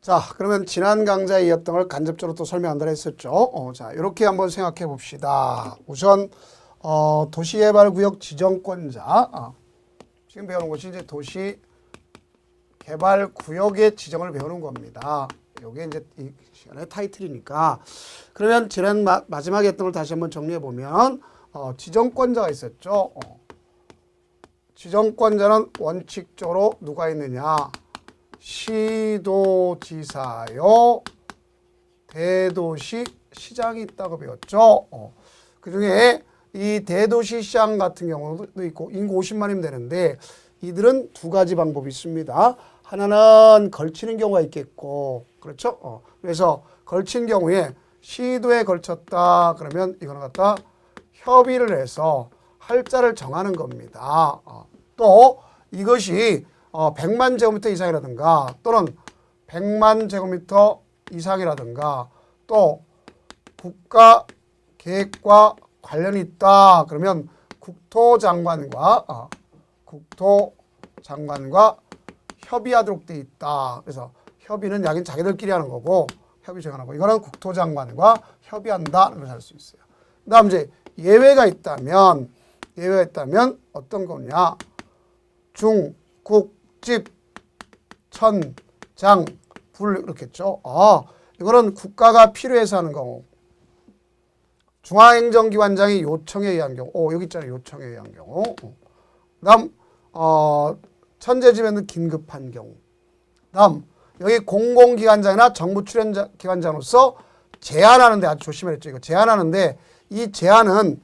자, 그러면 지난 강좌에 이었던 걸 간접적으로 또 설명한다고 했었죠. 자, 이렇게 한번 생각해 봅시다. 우선 도시개발구역 지정권자, 지금 배우는 것이 이제 도시개발구역의 지정을 배우는 겁니다. 이게 이제 이 시간의 타이틀이니까. 그러면 지난 마지막에 했던 걸 다시 한번 정리해 보면 지정권자가 있었죠. 지정권자는 원칙적으로 누가 있느냐? 시도지사요, 대도시 시장이 있다고 배웠죠. 그 중에 이 대도시 시장 같은 경우도 있고 인구 50만이면 되는데 이들은 두 가지 방법이 있습니다. 하나는 걸치는 경우가 있겠고, 그렇죠? 그래서 걸친 경우에 시도에 걸쳤다 그러면 이거는 갖다 협의를 해서 할자를 정하는 겁니다. 또 이것이 100만 제곱미터 이상이라든가 또는 100만 제곱미터 이상이라든가 또 국가 계획과 관련이 있다 그러면 국토장관과 협의하도록 돼 있다. 그래서 협의는 야긴 자기들끼리 하는 거고 협의 정하는 거. 이거는 국토장관과 협의한다는 걸 할 수 있어요. 그다음 이제 예외가 있다면 어떤 거냐? 중, 국, 집, 천, 장, 불 이렇겠죠. 이거는 국가가 필요해서 하는 경우. 중앙행정기관장이 요청에 의한 경우. 여기 있잖아요. 요청에 의한 경우. 그다음 천재지변은 긴급한 경우. 그다음 여기 공공기관장이나 정부 출연기관장으로서 제안하는데 아주 조심해야 했죠. 이거 제안하는데 이 제안은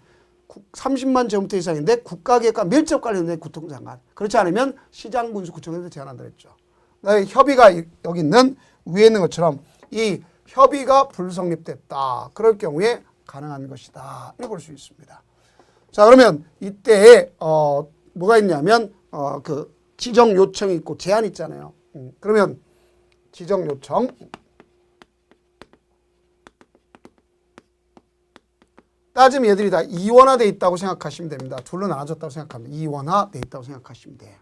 30만 제곱미터 이상인데 국가계획과 밀접 관련된 국토장관. 그렇지 않으면 시장, 군수, 구청에서 제안한다고 했죠. 그다음에 협의가 여기 있는 위에 있는 것처럼 이 협의가 불성립됐다. 그럴 경우에 가능한 것이다. 이렇게 볼 수 있습니다. 자, 그러면 이때 뭐가 있냐면 그 지정 요청이 있고 제안이 있잖아요. 그러면 지정 요청 따지면 얘들이 다 이원화되어 있다고 생각하시면 됩니다. 둘로 나눠졌다고 생각하면 이원화되어 있다고 생각하시면 돼요.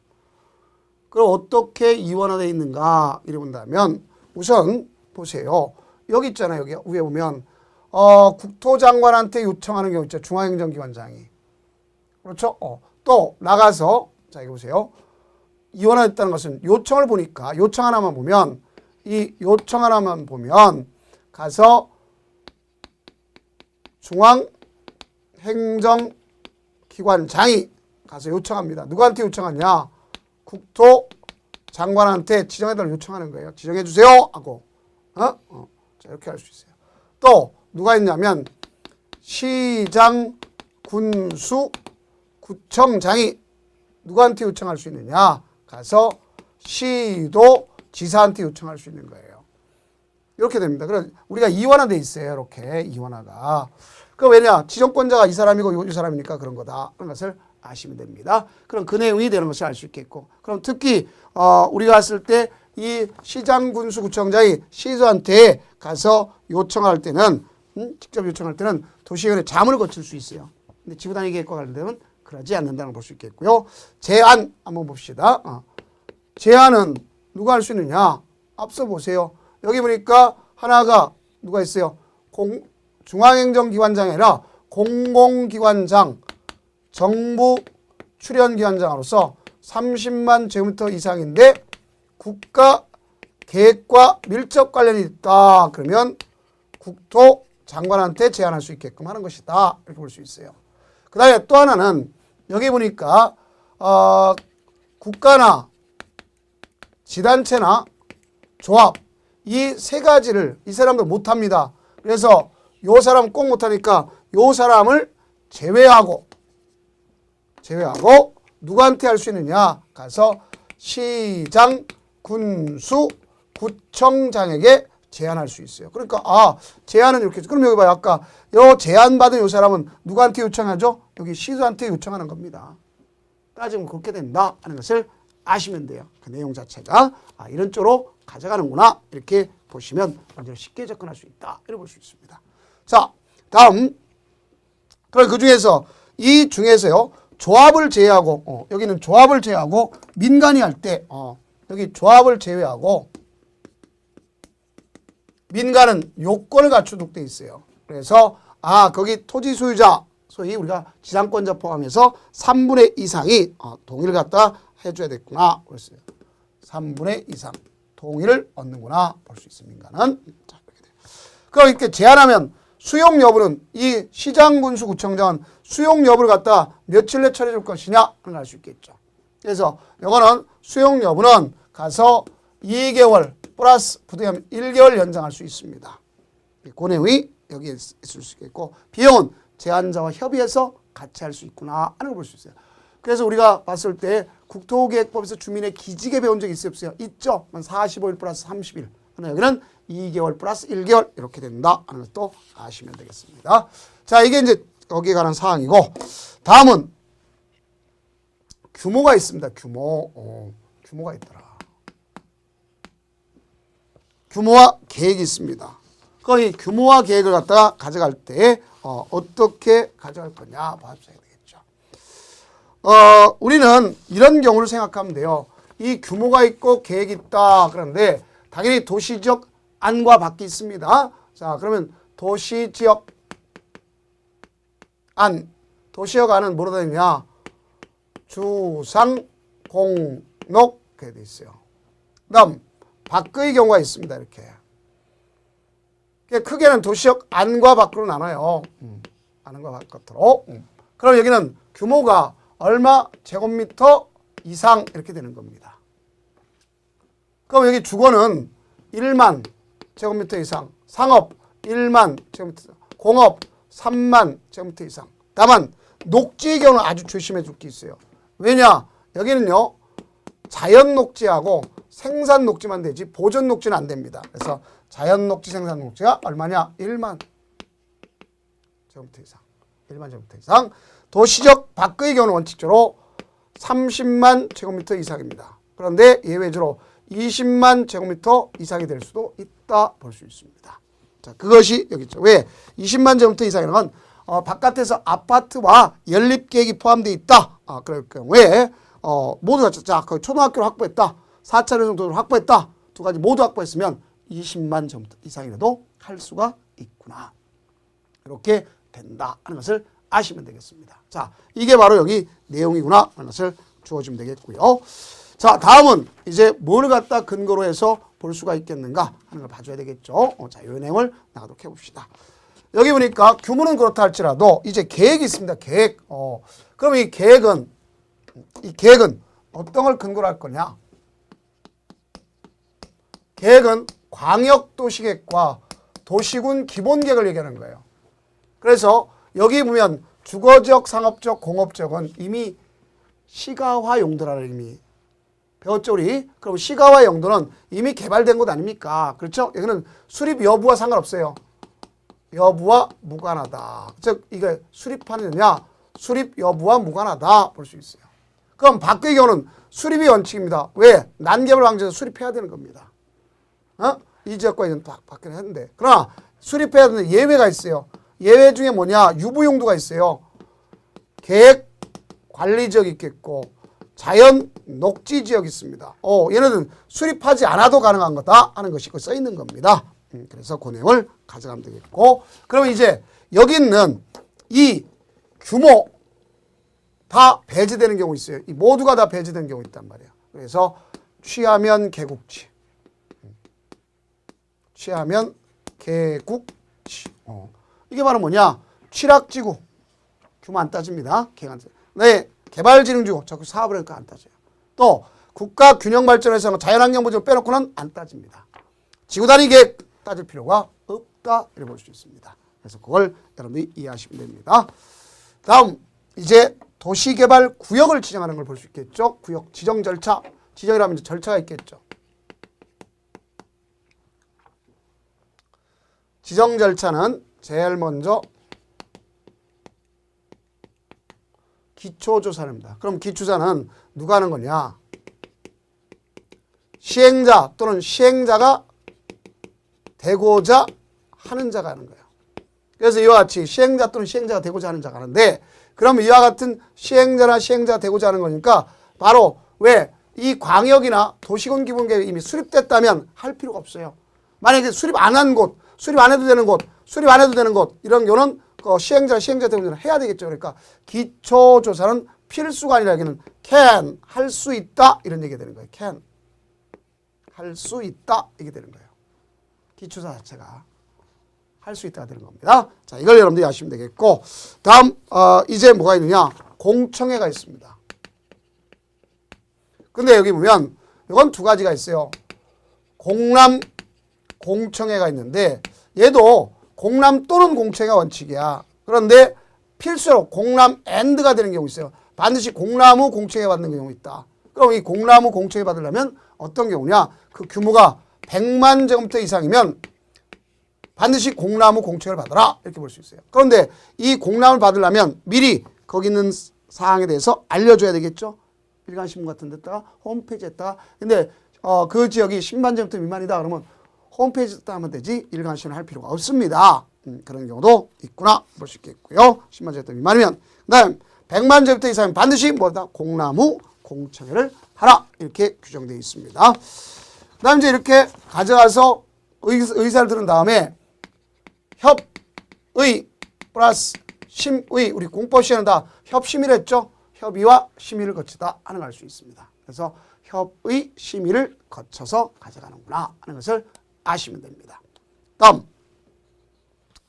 그럼 어떻게 이원화되어 있는가 이래 본다면 우선 보세요. 여기 있잖아요. 여기 위에 보면 국토장관한테 요청하는 경우 있죠. 중앙행정기관장이. 그렇죠? 또 나가서 자 이거 보세요. 이원화됐다는 것은 요청을 보니까 요청 하나만 보면 이 요청 하나만 보면 가서 중앙행정기관장이 가서 요청합니다. 누구한테 요청하냐? 국토장관한테 지정해달라고 요청하는 거예요. 지정해주세요 하고 자, 이렇게 할 수 있어요. 또 누가 있냐면 시장, 군수, 구청장이 누구한테 요청할 수 있느냐? 가서 시도, 지사한테 요청할 수 있는 거예요. 이렇게 됩니다. 그래서 우리가 이원화돼 있어요. 이렇게 이원화가. 그 왜냐? 지정권자가 이 사람이고 이 사람이니까 그런 거다. 그런 것을 아시면 됩니다. 그럼 그 내용이 되는 것을 알 수 있겠고. 그럼 특히 우리가 했을 때 이 시장, 군수, 구청장이 시도한테 가서 요청할 때는 직접 요청할 때는 도시의원의 자문을 거칠 수 있어요. 근데 지구단위 계획과 관련되면 그러지 않는다는 걸 볼 수 있겠고요. 제안 한번 봅시다. 제안은 누가 할 수 있느냐? 앞서 보세요. 여기 보니까 하나가 누가 있어요? 중앙행정기관장이 아니라 공공기관장, 정부 출연기관장으로서 30만 제곱미터 이상인데 국가 계획과 밀접 관련이 있다. 그러면 국토장관한테 제안할 수 있게끔 하는 것이다. 이렇게 볼 수 있어요. 그 다음에 또 하나는 여기 보니까 국가나 지단체나 조합 이 세 가지를 이 사람들 못합니다. 그래서 요 사람 꼭 못하니까 요 사람을 제외하고 누구한테 할 수 있느냐? 가서 시장, 군수, 구청장에게 제안할 수 있어요. 그러니까 제안은 이렇게 그럼 여기 봐요. 아까 요 제안받은 요 사람은 누구한테 요청하죠? 여기 시도한테 요청하는 겁니다. 따지면 그렇게 된다 하는 것을 아시면 돼요. 그 내용 자체가 이런 쪽으로 가져가는구나 이렇게 보시면 먼저 쉽게 접근할 수 있다 이렇게 볼 수 있습니다. 자, 다음 그럼 그 중에서 이 중에서요 조합을 제외하고 여기는 조합을 제외하고 민간이 할 때 여기 조합을 제외하고 민간은 요건을 갖추도록 돼 있어요. 그래서 거기 토지 소유자, 소위 우리가 지상권자 포함해서 3분의 이상이 동의를 갖다 해줘야 됐구나. 그랬어요. 3분의 이상 동의를 얻는구나 볼 수 있습니다. 민간은. 자, 이렇게 돼요. 그럼 이렇게 제한하면 수용 여부는 이 시장군수구청장은 수용 여부를 갖다 며칠 내 처리해 줄 것이냐 하는 걸 알 수 있겠죠. 그래서 이거는 수용 여부는 가서 2개월 플러스 부득이하면 1개월 연장할 수 있습니다. 그 내용이 여기에 있을 수 있겠고 비용은 제한자와 협의해서 같이 할 수 있구나 하는 걸 볼 수 있어요. 그래서 우리가 봤을 때 국토계획법에서 주민의 기지개 배운 적이 있어요, 없어요? 있죠. 45일 플러스 30일. 여기는 2개월 플러스 1개월 이렇게 된다 하는 것도 아시면 되겠습니다. 자, 이게 이제 여기에 관한 사항이고 다음은 규모가 있습니다. 규모가 있더라. 규모와 계획이 있습니다. 거의 규모와 계획을 갖다가 가져갈 때 어떻게 가져갈 거냐 봐줘야 되겠죠. 우리는 이런 경우를 생각하면 돼요. 이 규모가 있고 계획이 있다. 그런데 당연히 도시지역 안과 밖이 있습니다. 자, 그러면 도시지역 안, 도시지역 안은 뭐로 되어 있냐? 주상, 공록 이렇게 되어 있어요. 그 다음 밖의 경우가 있습니다. 이렇게. 크게는 도시역 안과 밖으로 나눠요. 안과 바깥으로. 그럼 여기는 규모가 얼마 제곱미터 이상 이렇게 되는 겁니다. 그럼 여기 주거는 1만 제곱미터 이상, 상업 1만 제곱미터 이상, 공업 3만 제곱미터 이상. 다만 녹지의 경우는 아주 조심해 줄 게 있어요. 왜냐? 여기는요. 자연 녹지하고 생산 녹지만 되지 보존 녹지는 안 됩니다. 그래서 자연 녹지, 생산 녹지가 얼마냐? 1만 제곱미터 이상. 1만 제곱미터 이상. 도시적 밖의 경우는 원칙적으로 30만 제곱미터 이상입니다. 그런데 예외적으로 20만 제곱미터 이상이 될 수도 있다 볼 수 있습니다. 자, 그것이 여기 있죠. 왜? 20만 제곱미터 이상이라는 건 바깥에서 아파트와 연립계획이 포함되어 있다. 그럴 경우에 모두가 자, 거기 초등학교를 확보했다. 4차례 정도를 확보했다. 두 가지 모두 확보했으면 20만 제곱미터 이상이라도 할 수가 있구나. 이렇게 된다 하는 것을 아시면 되겠습니다. 자, 이게 바로 여기 내용이구나 하는 것을 주어주면 되겠고요. 자, 다음은 이제 뭘 갖다 근거로 해서 볼 수가 있겠는가 하는 걸 봐줘야 되겠죠. 자, 이 내용을 나가도록 해봅시다. 여기 보니까 규모는 그렇다 할지라도 이제 계획이 있습니다. 계획. 그럼 이 계획은 어떤 걸 근거로 할 거냐? 계획은 광역도시계획과 도시군 기본계획을 얘기하는 거예요. 그래서 여기 보면 주거지역, 상업지역, 공업지역은 이미 시가화 용도라는 의미 배웠죠, 우리? 그럼 시가화 용도는 이미 개발된 곳 아닙니까? 그렇죠? 여기는 수립 여부와 상관없어요. 여부와 무관하다. 즉, 이게 수립하느냐, 수립 여부와 무관하다 볼 수 있어요. 그럼 밖의 경우는 수립이 원칙입니다. 왜? 난개발 방지에서 수립해야 되는 겁니다. 이 지역과 이건 밖에 했는데. 그러나 수립해야 되는 예외가 있어요. 예외 중에 뭐냐? 유보용도가 있어요. 계획 관리지역이 있겠고 자연 녹지 지역이 있습니다. 얘네들은 수립하지 않아도 가능한 거다 하는 것이 써 있는 겁니다. 그래서 그 내용을 가져가면 되겠고 그러면 이제 여기 있는 이 규모 다 배제되는 경우 있어요. 이 모두가 다 배제되는 경우 있단 말이에요. 그래서 취하면 개국지 취하면 개국지 이게 바로 뭐냐? 취락지구 규모 안 따집니다. 네, 개발진흥지구 자꾸 사업을 하니까 안 따져요. 또 국가균형발전에서는 자연환경보전을 빼놓고는 안 따집니다. 지구단위 계획 따질 필요가 없다 이렇게 볼 수 있습니다. 그래서 그걸 여러분들이 이해하시면 됩니다. 다음 이제 도시개발구역을 지정하는 걸 볼 수 있겠죠. 구역 지정 절차, 지정이라면 이제 절차가 있겠죠. 지정 절차는 제일 먼저 기초조사입니다. 그럼 기초조사는 누가 하는 거냐? 시행자 또는 시행자가 되고자 하는 자가 하는 거예요. 그래서 이와 같이 시행자 또는 시행자가 되고자 하는 자가 하는데 그럼 이와 같은 시행자나 시행자가 되고자 하는 거니까 바로 왜 이 광역이나 도시군 기본계획이 이미 수립됐다면 할 필요가 없어요. 만약에 수립 안 한 곳, 수립 안 해도 되는 곳, 수립 안 해도 되는 곳 이런 경우는 시행자 때문에 해야 되겠죠. 그러니까 기초조사는 필수가 아니라 여기는 can 할 수 있다 이런 얘기가 되는 거예요. can 할 수 있다 이게 되는 거예요. 기초조사 자체가 할 수 있다가 되는 겁니다. 자, 이걸 여러분들이 아시면 되겠고 다음 이제 뭐가 있느냐 공청회가 있습니다. 근데 여기 보면 이건 두 가지가 있어요. 공람 공청회가 있는데 얘도 공람 또는 공청회가 원칙이야. 그런데 필수로 공람 and가 되는 경우 있어요. 반드시 공람 후 공청회 받는 경우 있다. 그럼 이 공람 후 공청회 받으려면 어떤 경우냐? 그 규모가 100만 제곱미터 이상이면 반드시 공람 후 공청회를 받아라. 이렇게 볼 수 있어요. 그런데 이 공람을 받으려면 미리 거기 있는 사항에 대해서 알려줘야 되겠죠. 일간신문 같은 데다가 홈페이지에다가 근데 그 지역이 10만 제곱미터 미만이다 그러면 홈페이지에다 하면 되지 일간신문을 할 필요가 없습니다. 그런 경우도 있구나 볼 수 있겠고요. 10만 제곱미터 미만이면 그 다음 100만 제곱미터 이상이면 반드시 뭐다? 공람 후 공청회를 하라 이렇게 규정되어 있습니다. 그 다음 이제 이렇게 가져가서 의사를 들은 다음에 협의 플러스 심의 우리 공법 시에는 다 협심의를 했죠. 협의와 심의를 거치다 하는 걸 알 수 있습니다. 그래서 협의 심의를 거쳐서 가져가는구나 하는 것을 아시면 됩니다. 다음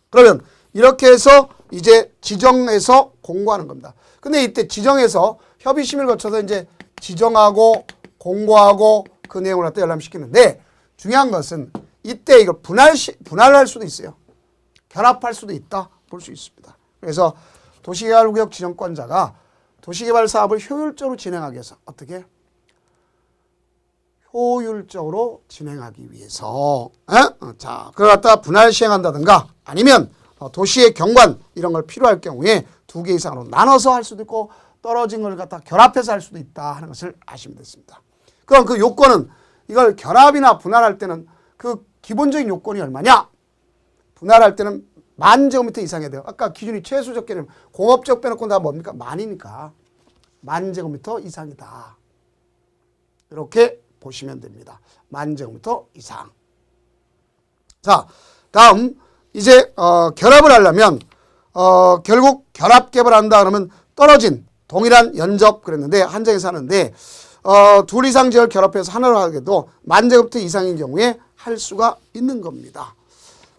그러면 이렇게 해서 이제 지정해서 공고하는 겁니다. 근데 이때 지정해서 협의 심의를 거쳐서 이제 지정하고 공고하고 그 내용을 갖다 열람시키는데 중요한 것은 이때 이걸 분할할 수도 있어요. 결합할 수도 있다 볼 수 있습니다. 그래서 도시개발구역 지정권자가 도시개발 사업을 효율적으로 진행하기 위해서 어떻게? 효율적으로 진행하기 위해서 자, 그걸 갖다 분할 시행한다든가 아니면 도시의 경관 이런 걸 필요할 경우에 두 개 이상으로 나눠서 할 수도 있고 떨어진 걸 갖다 결합해서 할 수도 있다 하는 것을 아시면 됐습니다. 그럼 그 요건은 이걸 결합이나 분할할 때는 그 기본적인 요건이 얼마냐? 분할할 때는 10,000제곱미터 이상이 돼요. 아까 기준이 최소 적게는 공업적 빼놓고 다 뭡니까? 만이니까 10,000제곱미터 이상이다. 이렇게 보시면 됩니다. 10,000제곱미터 이상. 자, 다음 이제 결합을 하려면 결국 결합 개발한다 그러면 떨어진 동일한 연접 그랬는데 한정에서 하는데 둘 이상 지역을 결합해서 하나로 하게도 10,000제곱미터 이상인 경우에 할 수가 있는 겁니다.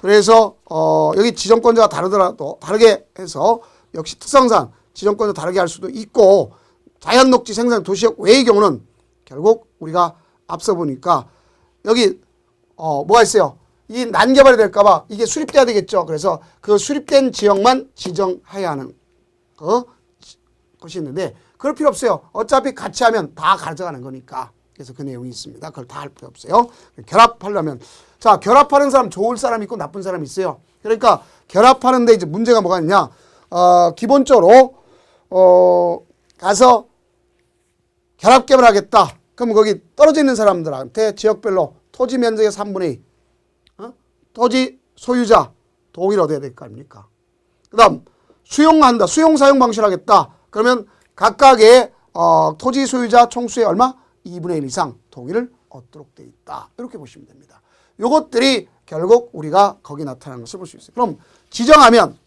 그래서 여기 지정권자가 다르더라도 다르게 해서 역시 특성상 지정권자 다르게 할 수도 있고 자연녹지 생산 도시역 외의 경우는 결국 우리가 앞서 보니까 여기 뭐가 있어요? 이 난개발이 될까 봐 이게 수립돼야 되겠죠. 그래서 그 수립된 지역만 지정해야 하는 것이 있는데 그럴 필요 없어요. 어차피 같이 하면 다 가져가는 거니까. 그래서 그 내용이 있습니다. 그걸 다 할 필요 없어요. 결합하려면 자, 결합하는 사람 좋을 사람이 있고 나쁜 사람이 있어요. 그러니까 결합하는데 이제 문제가 뭐가 있냐? 기본적으로 가서 결합 개발하겠다. 그럼 거기 떨어져 있는 사람들한테 지역별로 토지 면적의 3분의 2 토지 소유자 동의를 얻어야 될 거 아닙니까? 그 다음 수용한다. 수용 사용 방식을 하겠다. 그러면 각각의 토지 소유자 총수의 얼마? 2분의 1 이상 동의를 얻도록 돼 있다. 이렇게 보시면 됩니다. 요것들이 결국 우리가 거기 나타나는 것을 볼 수 있어요. 그럼 지정하면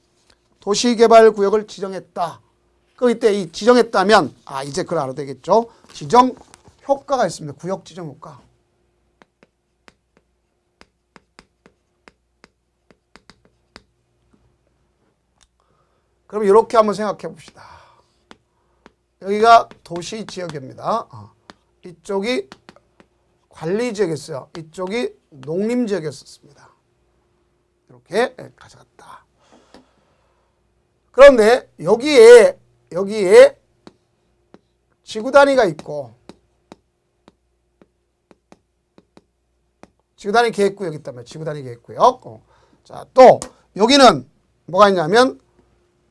도시개발구역을 지정했다. 그럼 이때 이 지정했다면 이제 그걸 알아야 되겠죠. 지정 효과가 있습니다. 구역 지정 효과. 그럼 이렇게 한번 생각해 봅시다. 여기가 도시지역입니다. 이쪽이 관리지역이었어요. 이쪽이 농림지역이었습니다. 이렇게 가져갔다. 그런데 여기에 지구단위가 있고 지구단위 계획구역이 있다면 지구단위 계획구역. 자, 또 여기는 뭐가 있냐면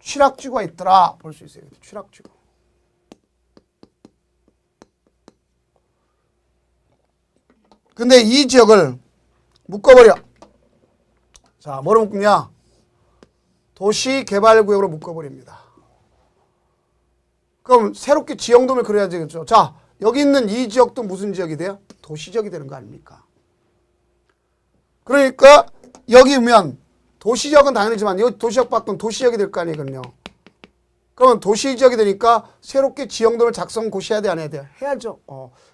취락지구가 있더라 볼 수 있어요. 취락지구. 근데 이 지역을 묶어버려. 자, 뭐로 묶냐? 도시개발구역으로 묶어버립니다. 그럼 새롭게 지형도를 그려야 되겠죠. 자, 여기 있는 이 지역도 무슨 지역이 돼요? 도시지역이 되는 거 아닙니까? 그러니까 여기 오면 도시지역은 당연히지만 여기 도시지역 밖은 도시지역이 될 거 아니거든요. 그러면 도시지역이 되니까 새롭게 지형도를 작성 고시해야 돼, 안 해야 돼요? 해야죠.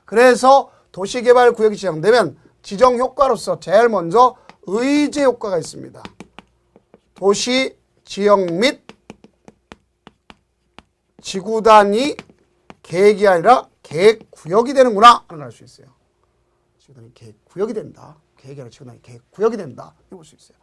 그래서 도시개발구역이 지정되면 지정효과로서 제일 먼저 의제 효과가 있습니다. 도시 지역 및 지구단위 계획이 아니라 계획구역이 되는구나 하는 걸 알 수 있어요. 지구단위 계획구역이 된다. 계획이 아니라 지구단위 계획구역이 된다. 이거 볼 수 있어요.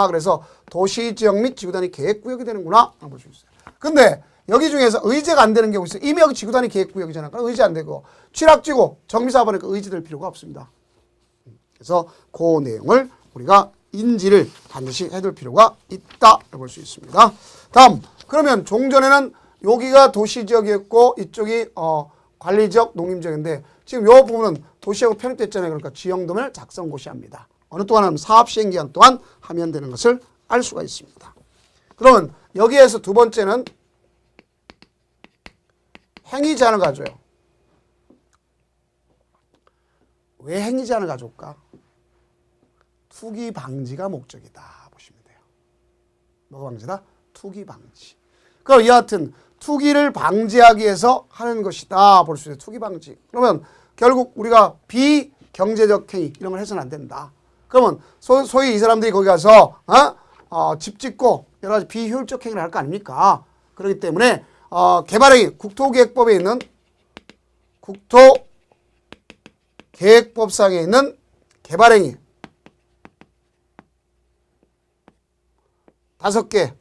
그래서 도시 지역 및 지구단위 계획구역이 되는구나 하는 걸 볼 수 있어요. 근데 여기 중에서 의제가 안 되는 경우 있어요. 이미 여기 지구단위 계획구역이잖아요. 그럼 의제 안 되고 취락지구 정비사업하니까 의제될 필요가 없습니다. 그래서 그 내용을 우리가 인지를 반드시 해둘 필요가 있다 볼 수 있습니다. 다음, 그러면 종전에는 여기가 도시지역이었고 이쪽이 관리지역, 농림지역인데 지금 이 부분은 도시지역으로 편입됐잖아요. 그러니까 지형도면을 작성 고시합니다. 어느 동안 하면 사업시행기간 동안 하면 되는 것을 알 수가 있습니다. 그러면 여기에서 두 번째는 행위 제한을 가져요. 왜 행위 제한을 가져올까? 투기 방지가 목적이다 보시면 돼요. 뭐가 방지다? 투기 방지. 그럼 이와 같은 투기를 방지하기 위해서 하는 것이다 볼 수 있어요. 투기 방지. 그러면 결국 우리가 비경제적 행위 이런 걸 해서는 안 된다. 그러면 소위 이 사람들이 거기 가서 집 짓고 여러 가지 비효율적 행위를 할 거 아닙니까? 그렇기 때문에 개발행위, 국토계획법에 있는 국토계획법상에 있는 개발행위 5개,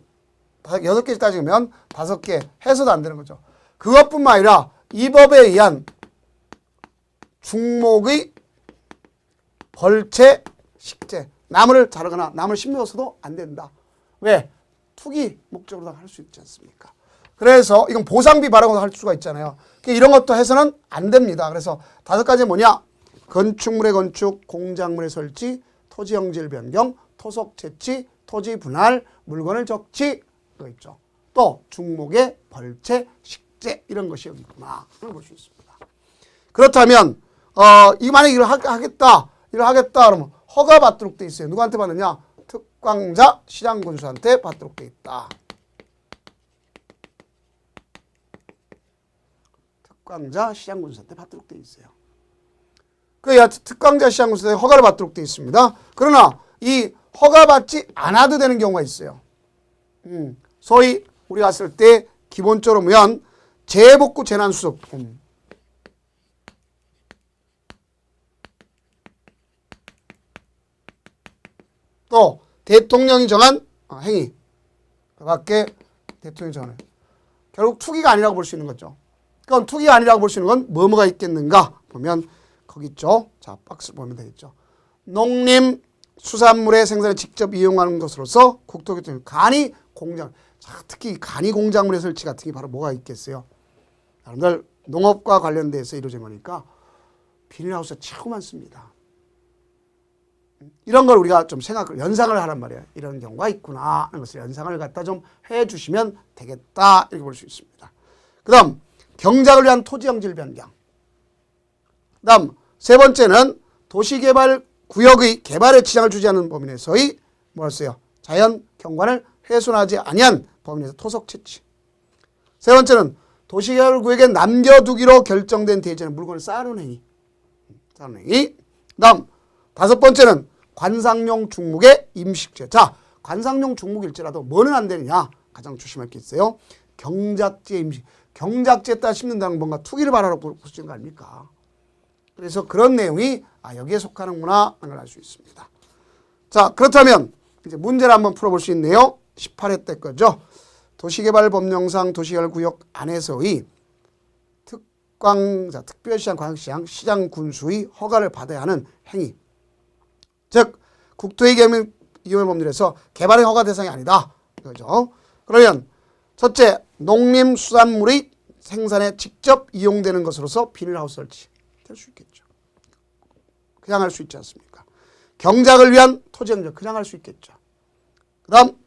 6개 따지면 5개 해서도 안 되는 거죠. 그것뿐만 아니라 이 법에 의한 중목의 벌채, 식재, 나무를 자르거나 나무를 심어서도 안 된다. 왜? 투기 목적으로 할 수 있지 않습니까? 그래서 이건 보상비 바라고도 할 수가 있잖아요. 이런 것도 해서는 안 됩니다. 그래서 5가지 뭐냐? 건축물의 건축, 공작물의 설치, 토지 형질 변경, 토속 채취, 토지 분할, 물건을 적치 이거 있죠. 또 중목의 벌채, 식재 이런 것이 여기 있구나. 이걸 볼 수 있습니다. 그렇다면 이 만약에 이걸 하겠다 그러면 허가 받도록 돼 있어요. 누구한테 받느냐? 특광자 시장군수한테 받도록 돼 있다. 특광자 시장군수한테 받도록 돼 있어요. 그래야 특광자 시장군수한테 허가를 받도록 돼 있습니다. 그러나 이 허가받지 않아도 되는 경우가 있어요. 소위 우리가 갔을 때 기본적으로 보면 재복구 재난수습 또 대통령이 정한 행위 그 밖에 대통령이 정한 결국 투기가 아니라고 볼 수 있는 거죠. 그럼 투기가 아니라고 볼 수 있는 건 뭐가 있겠는가 보면 거기 있죠. 자, 박스 보면 되겠죠. 농림 수산물의 생산에 직접 이용하는 것으로서 국토교통 간이 공장, 특히 간이 공작물의 설치 같은 게 바로 뭐가 있겠어요? 여러분들 농업과 관련돼서 이루어진 거니까 비닐하우스가 참 많습니다. 이런 걸 우리가 좀 연상을 하란 말이에요. 이런 경우가 있구나 하는 것을 연상을 갖다 좀 해주시면 되겠다 이렇게 볼 수 있습니다. 그 다음 경작을 위한 토지형질 변경. 그 다음 세 번째는 도시개발구역의 개발에 지장을 주지 않는 범위 내에서의 뭐였어요? 자연 경관을 훼손하지 아니한 범위 내에서 토속 채취. 세 번째는 도시개발구역에 남겨두기로 결정된 대지에 물건을 쌓아놓은 행위. 그 다음 5번째는 관상용 중목의 임식죄. 자, 관상용 중목일지라도 뭐는 안 되느냐? 가장 조심할 게 있어요. 경작지의 임식. 경작지에 따라 심는다는 뭔가 투기를 바라러 보시는 거 아닙니까? 그래서 그런 내용이 여기에 속하는구나 하는 걸 알 수 있습니다. 자, 그렇다면 이제 문제를 한번 풀어볼 수 있네요. 18회 때 거죠. 도시개발법령상 도시개발구역 안에서의 특광자, 특별시장, 광역시장, 시장 군수의 허가를 받아야 하는 행위. 즉 국토의 이용의 법률에서 개발의 허가 대상이 아니다. 그죠? 그러면 첫째, 농림수산물의 생산에 직접 이용되는 것으로서 비닐하우스 설치 될 수 있겠죠. 그냥 할 수 있지 않습니까? 경작을 위한 토지형적 그냥 할 수 있겠죠. 그 다음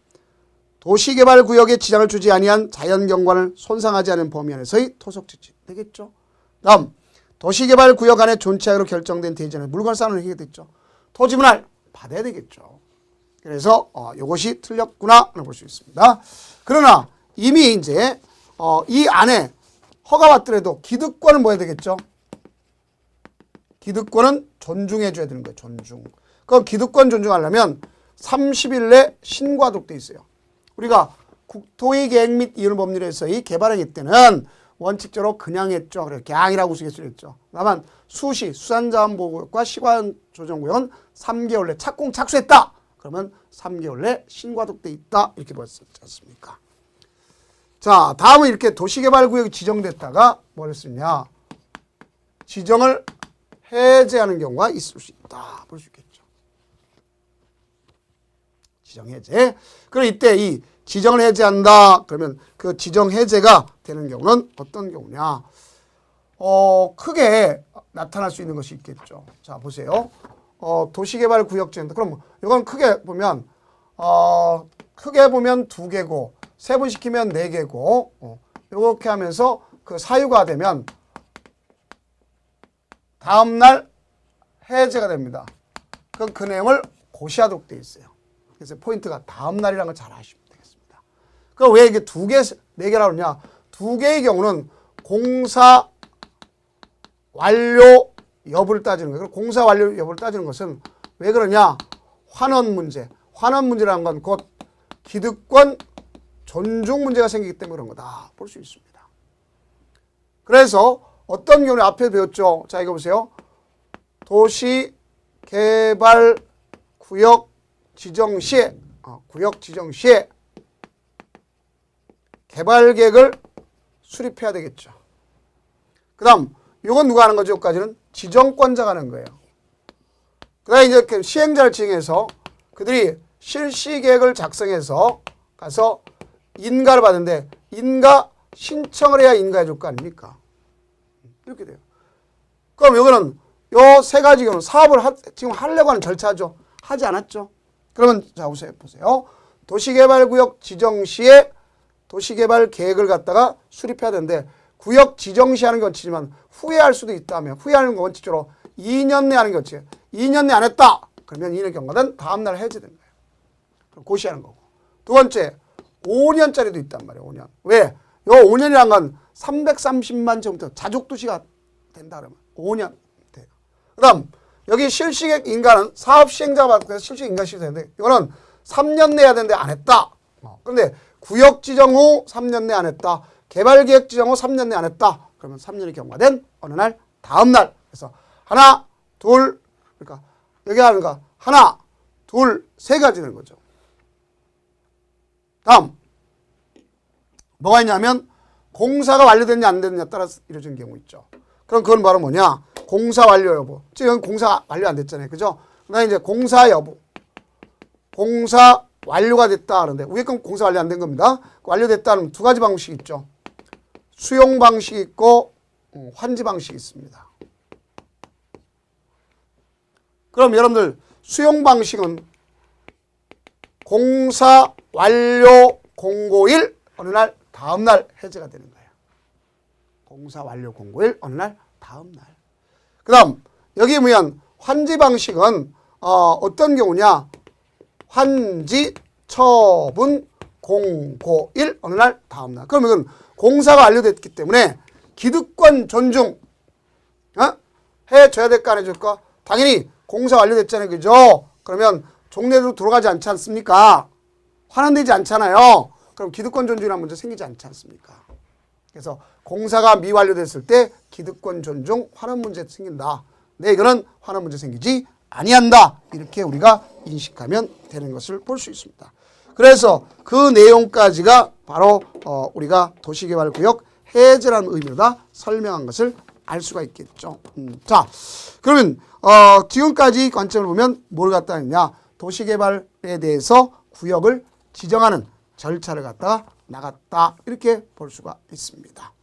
도시개발구역에 지장을 주지 아니한 자연경관을 손상하지 않은 범위 안에서의 토속채취 되겠죠. 그 다음 도시개발구역 안에 존치하기로 결정된 대지에 물건을 쌓는 행위가 됐죠. 토지분할 받아야 되겠죠. 그래서 이것이 틀렸구나 볼 수 있습니다. 그러나 이미 이제 이 안에 허가받더라도 기득권은 뭐 해야 되겠죠? 기득권은 존중해 줘야 되는 거예요. 존중. 그럼 기득권 존중하려면 30일 내 신고하도록 돼 있어요. 우리가 국토의 계획 및 이윤 법률에서의 개발행위 때는 원칙적으로 그냥 했죠. 그래 개항이라고 쓰겠죠. 다만 수시 수산자원보호구역과 시간조정구역은 3개월 내 착공 착수했다. 그러면 3개월 내 신고하도록 돼 있다. 이렇게 보였지 않습니까? 자, 다음은 이렇게 도시개발구역이 지정됐다가 뭘 했느냐? 지정을 해제하는 경우가 있을 수 있다. 볼 수 있겠죠. 지정 해제. 그럼 이때 이 지정을 해제한다. 그러면 그 지정 해제가 되는 경우는 어떤 경우냐? 크게 나타날 수 있는 것이 있겠죠. 자, 보세요. 도시개발구역제인데 그럼 이건 크게 보면 두 개고 세분시키면 네 개고 이렇게 하면서 그 사유가 되면 다음날 해제가 됩니다. 그럼 그 내용을 고시하도록 되어 있어요. 그래서 포인트가 다음날이라는 걸 잘 아시면 되겠습니다. 그럼 왜 이게 두 개, 네 개라고 그러냐? 두 개의 경우는 공사 완료 여부를 따지는 거예요. 공사 완료 여부를 따지는 것은 왜 그러냐? 환원 문제. 환원 문제라는 건 곧 기득권 존중 문제가 생기기 때문에 그런 거다. 볼 수 있습니다. 그래서 어떤 경우에 앞에 배웠죠? 자, 이거 보세요. 도시개발구역 지정 시에, 구역 지정 시에 개발계획을 수립해야 되겠죠. 그 다음, 이건 누가 하는 거죠? 여기까지는 지정권자가 하는 거예요. 그 다음에 이제 시행자를 지정해서 그들이 실시계획을 작성해서 가서 인가를 받는데 인가 신청을 해야 인가해 줄 거 아닙니까? 이렇게 돼요. 그럼 이거는 요 세 가지 경우는 사업을 지금 하려고 하는 절차죠. 하지 않았죠. 그러면 자 보세요. 도시개발구역 지정 시에 도시개발 계획을 갖다가 수립해야 되는데 구역 지정 시 하는 건 원칙이지만 후회할 수도 있다면 후회하는 건 원칙적으로 2년 내 하는 게 원칙이에요. 2년 내 안 했다. 그러면 2년 경과는 다음날 해제된 거예요. 그럼 고시하는 거고. 두 번째 5년짜리도 있단 말이에요. 5년. 왜? 요 5년이란 건 330만 제곱미터 자족도시가 된다 그러면 5년 돼요. 그 다음 여기 실시계획 인가는 사업 시행자가 받고 실시계획 인가 시켜야 되는데 이거는 3년 내야 되는데 안 했다. 그런데 구역 지정 후 3년 내 안 했다. 개발계획 지정 후 3년 내 안 했다. 그러면 3년이 경과된 어느 날 다음 날. 그래서 하나, 둘, 그러니까 여기 하는 거 하나, 둘, 세 가지 되는 거죠. 다음 뭐가 있냐면 공사가 완료됐냐 안 됐느냐 따라서 이루어지는 경우 있죠. 그럼 그건 바로 뭐냐? 공사 완료 여부. 지금 공사 완료 안 됐잖아요. 그죠? 그다음에 이제 공사 여부. 공사 완료가 됐다 하는데 위에 건 공사 완료 안 된 겁니다. 완료됐다는 두 가지 방식이 있죠. 수용 방식이 있고 환지 방식이 있습니다. 그럼 여러분들 수용 방식은 공사 완료 공고일 어느 날 다음 날 해제가 되는 거예요. 공사 완료 공고일 어느 날 다음 날. 그 다음 여기 보면 환지 방식은 어떤 경우냐? 환지 처분 공고일 어느 날 다음 날. 그럼 이건 공사가 완료됐기 때문에 기득권 존중 해줘야 될까 안 해줄까? 당연히 공사 완료됐잖아요. 그죠? 그러면 종래도 들어가지 않지 않습니까? 환원되지 않잖아요. 그럼 기득권 존중이라는 문제 생기지 않지 않습니까? 그래서 공사가 미완료됐을 때 기득권 존중 환원 문제 생긴다. 네, 이거는 환원 문제 생기지 아니한다. 이렇게 우리가 인식하면 되는 것을 볼 수 있습니다. 그래서 그 내용까지가 바로 우리가 도시개발구역 해제라는 의미로다 설명한 것을 알 수가 있겠죠. 자, 그러면 지금까지 관점을 보면 뭘 갖다 했냐? 도시개발에 대해서 구역을 지정하는 절차를 갖다가 나갔다. 이렇게 볼 수가 있습니다.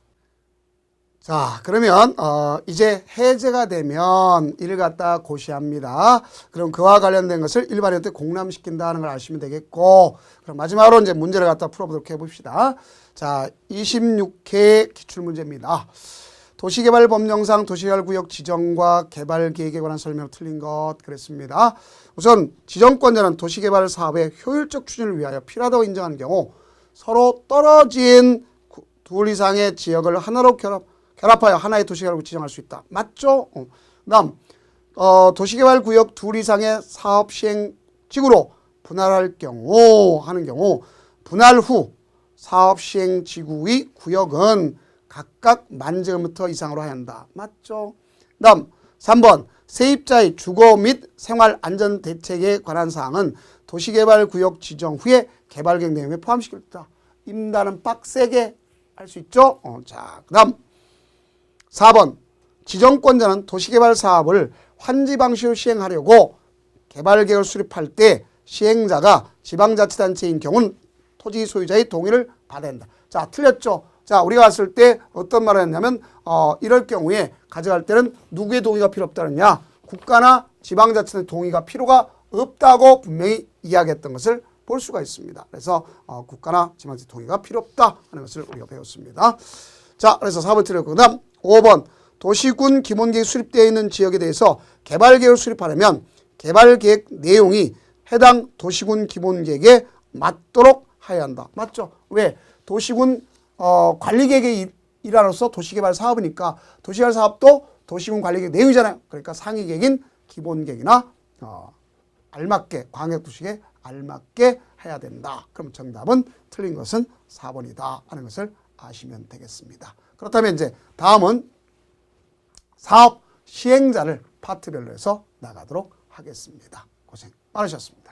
자, 그러면 이제 해제가 되면 이를 갖다 고시합니다. 그럼 그와 관련된 것을 일반인한테 공람시킨다는 걸 아시면 되겠고, 그럼 마지막으로 이제 문제를 갖다 풀어보도록 해봅시다. 자, 26회 기출문제입니다. 도시개발법령상 도시개발구역 지정과 개발계획에 관한 설명 틀린 것 그랬습니다. 우선 지정권자는 도시개발 사업의 효율적 추진을 위하여 필요하다고 인정하는 경우 서로 떨어진 둘 이상의 지역을 하나로 결합하여 하나의 도시개발구역 지정할 수 있다. 맞죠? 그다음 도시개발구역 둘 이상의 사업 시행지구로 분할할 경우 분할 후 사업 시행지구의 구역은 각각 10,000제곱미터 이상으로 해야 한다. 맞죠? 다음 3번 세입자의 주거 및 생활 안전 대책에 관한 사항은 도시개발구역 지정 후에 개발계획 내용에 포함시켰다. 임단은 빡세게 할 수 있죠? 자, 그 다음 4번 지정권자는 도시개발 사업을 환지 방식으로 시행하려고 개발계획을 수립할 때 시행자가 지방자치단체인 경우는 토지 소유자의 동의를 받아야 한다. 자, 틀렸죠? 자, 우리가 봤을 때 어떤 말을 했냐면 이럴 경우에 가져갈 때는 누구의 동의가 필요 없다느냐? 국가나 지방자치의 동의가 필요가 없다고 분명히 이야기했던 것을 볼 수가 있습니다. 그래서 국가나 지방자치 동의가 필요 없다 하는 것을 우리가 배웠습니다. 자, 그래서 4번 틀렸고 그 다음 5번 도시군 기본계획이 수립되어 있는 지역에 대해서 개발계획을 수립하려면 개발계획 내용이 해당 도시군 기본계획에 맞도록 해야 한다. 맞죠? 왜? 도시군 관리계획의 일환으로서 도시개발 사업이니까 도시개발 사업도 도시군 관리계획 내용이잖아요. 그러니까 상위계획인 기본계획이나 알맞게 광역도시계획에 알맞게 해야 된다. 그럼 정답은 틀린 것은 4번이다 하는 것을 아시면 되겠습니다. 그렇다면 이제 다음은 사업 시행자를 파트별로 해서 나가도록 하겠습니다. 고생 많으셨습니다.